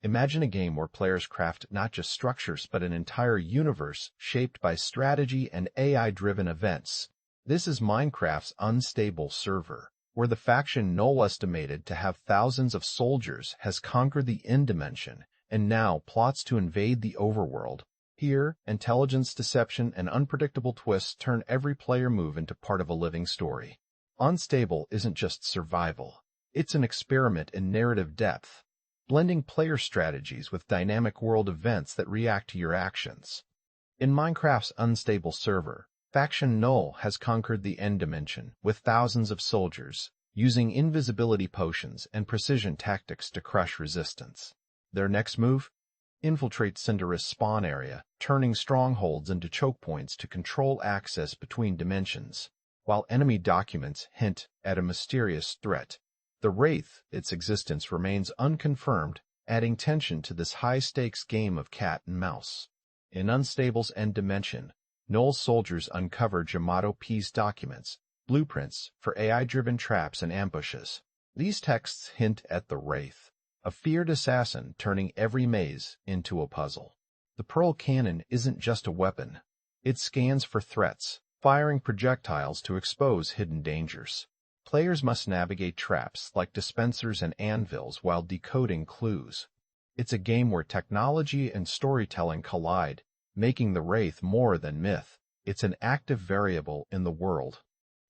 Imagine a game where players craft not just structures but an entire universe shaped by strategy and AI-driven events. This is Minecraft's unstable server, where the faction Null, estimated to have thousands of soldiers, has conquered the end dimension and now plots to invade the overworld. Here, intelligence, deception, and unpredictable twists turn every player move into part of a living story. Unstable isn't just survival. It's an experiment in narrative depth, blending player strategies with dynamic world events that react to your actions. In Minecraft's unstable server, faction Null has conquered the end dimension with thousands of soldiers, using invisibility potions and precision tactics to crush resistance. Their next move? Infiltrate Cinderest spawn area, turning strongholds into chokepoints to control access between dimensions, while enemy documents hint at a mysterious threat. The Wraith, its existence remains unconfirmed, adding tension to this high-stakes game of cat and mouse. In Unstable's end dimension, Null's soldiers uncover Jamato P's documents, blueprints for AI-driven traps and ambushes. These texts hint at the Wraith, a feared assassin turning every maze into a puzzle. The Pearl Cannon isn't just a weapon. It scans for threats, firing projectiles to expose hidden dangers. Players must navigate traps like dispensers and anvils while decoding clues. It's a game where technology and storytelling collide, making the Wraith more than myth. It's an active variable in the world.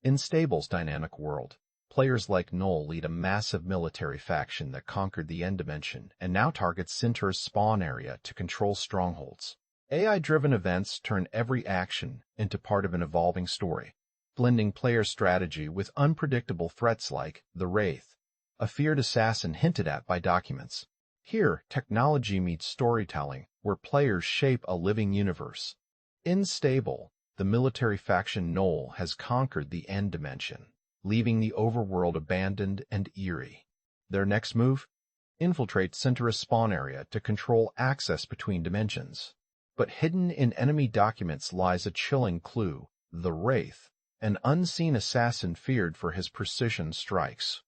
In Stable's dynamic world, players like Null lead a massive military faction that conquered the end dimension and now targets Cinderest's spawn area to control strongholds. AI-driven events turn every action into part of an evolving story, blending player strategy with unpredictable threats like the Wraith, a feared assassin hinted at by documents. Here, technology meets storytelling, where players shape a living universe. In Stable, the military faction Null has conquered the end dimension, leaving the overworld abandoned and eerie. Their next move? Infiltrate Cinderest spawn area to control access between dimensions. But hidden in enemy documents lies a chilling clue: the Wraith, an unseen assassin feared for his precision strikes.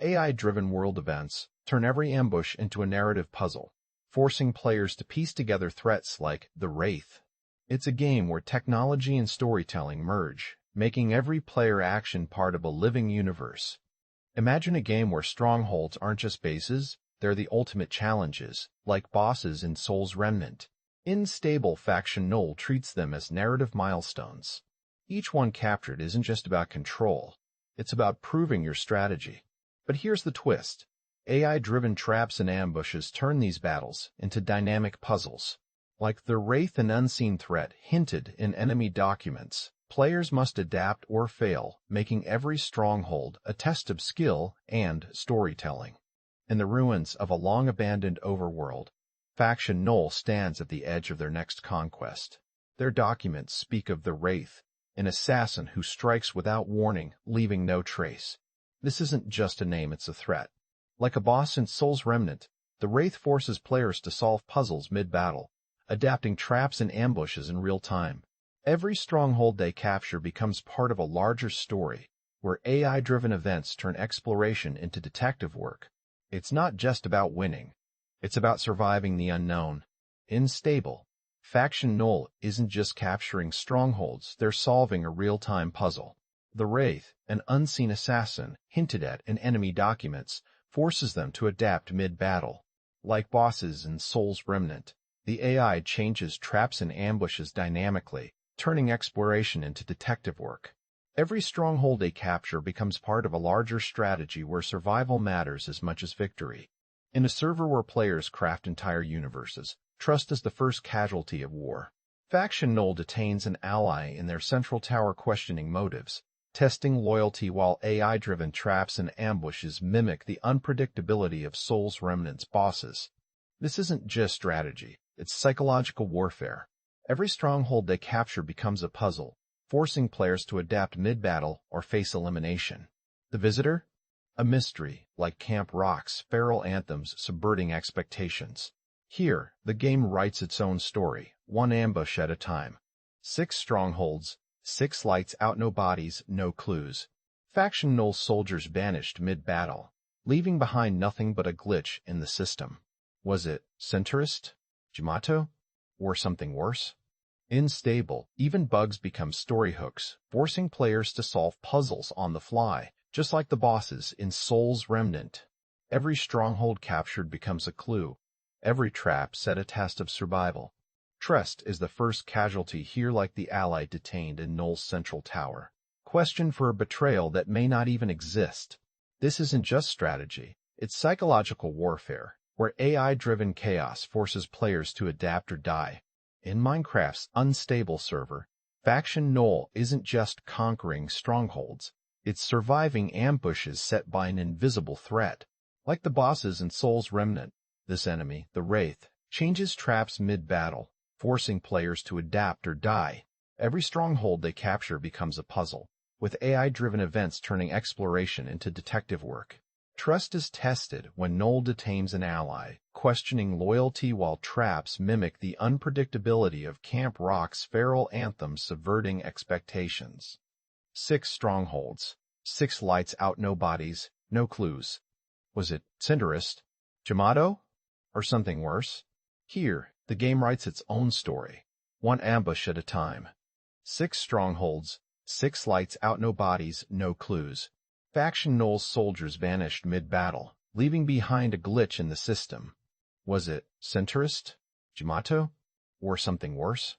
AI-driven world events turn every ambush into a narrative puzzle, forcing players to piece together threats like the Wraith. It's a game where technology and storytelling merge, making every player action part of a living universe. Imagine a game where strongholds aren't just bases, they're the ultimate challenges, like bosses in Soul's Remnant. In Stable, faction Null treats them as narrative milestones. Each one captured isn't just about control, it's about proving your strategy. But here's the twist. AI-driven traps and ambushes turn these battles into dynamic puzzles. Like the Wraith, an unseen threat hinted in enemy documents, players must adapt or fail, making every stronghold a test of skill and storytelling. In the ruins of a long-abandoned overworld, faction Null stands at the edge of their next conquest. Their documents speak of the Wraith, an assassin who strikes without warning, leaving no trace. This isn't just a name, it's a threat. Like a boss in Soul's Remnant, the Wraith forces players to solve puzzles mid-battle, adapting traps and ambushes in real time. Every stronghold they capture becomes part of a larger story, where AI-driven events turn exploration into detective work. It's not just about winning. It's about surviving the unknown. In Stable, faction Null isn't just capturing strongholds, they're solving a real-time puzzle. The Wraith, an unseen assassin hinted at in enemy documents, forces them to adapt mid-battle. Like bosses in Soul's Remnant, the AI changes traps and ambushes dynamically, turning exploration into detective work. Every stronghold they capture becomes part of a larger strategy where survival matters as much as victory. In a server where players craft entire universes, trust is the first casualty of war. Faction Null detains an ally in their central tower, questioning motives, testing loyalty, while AI-driven traps and ambushes mimic the unpredictability of Soul's Remnant's bosses. This isn't just strategy, it's psychological warfare. Every stronghold they capture becomes a puzzle, forcing players to adapt mid-battle or face elimination. The Visitor? A mystery, like Camp Rock's feral anthems subverting expectations. Here, the game writes its own story, one ambush at a time. 6 strongholds, 6 lights out, no bodies, no clues. Faction Null's soldiers vanished mid-battle, leaving behind nothing but a glitch in the system. Was it Cinderest, Jamato, or something worse? Unstable, even bugs become story hooks, forcing players to solve puzzles on the fly, just like the bosses in Soul's Remnant. Every stronghold captured becomes a clue. Every trap set a test of survival. Trust is the first casualty here, like the ally detained in Null's central tower. Questioned for a betrayal that may not even exist. This isn't just strategy, it's psychological warfare, where AI-driven chaos forces players to adapt or die. In Minecraft's unstable server, faction Null isn't just conquering strongholds, it's surviving ambushes set by an invisible threat. Like the bosses in Soul's Remnant, this enemy, the Wraith, changes traps mid-battle, forcing players to adapt or die. Every stronghold they capture becomes a puzzle, with AI-driven events turning exploration into detective work. Trust is tested when Null detains an ally, questioning loyalty while traps mimic the unpredictability of Camp Rock's feral anthem, subverting expectations. 6 strongholds. 6 lights out, no bodies, no clues. Was it Cinderest, Jamato, or something worse? Here, the game writes its own story, one ambush at a time. 6 strongholds, 6 lights out, no bodies, no clues. Faction Null's soldiers vanished mid-battle, leaving behind a glitch in the system. Was it Cinderest, Jamato, or something worse?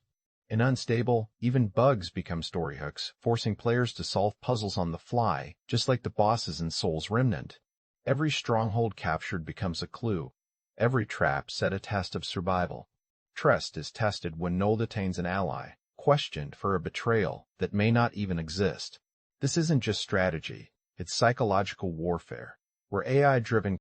In Unstable, even bugs become story hooks, forcing players to solve puzzles on the fly, just like the bosses in Soul's Remnant. Every stronghold captured becomes a clue. Every trap set a test of survival. Trust is tested when Null detains an ally, questioned for a betrayal that may not even exist. This isn't just strategy, it's psychological warfare, where AI-driven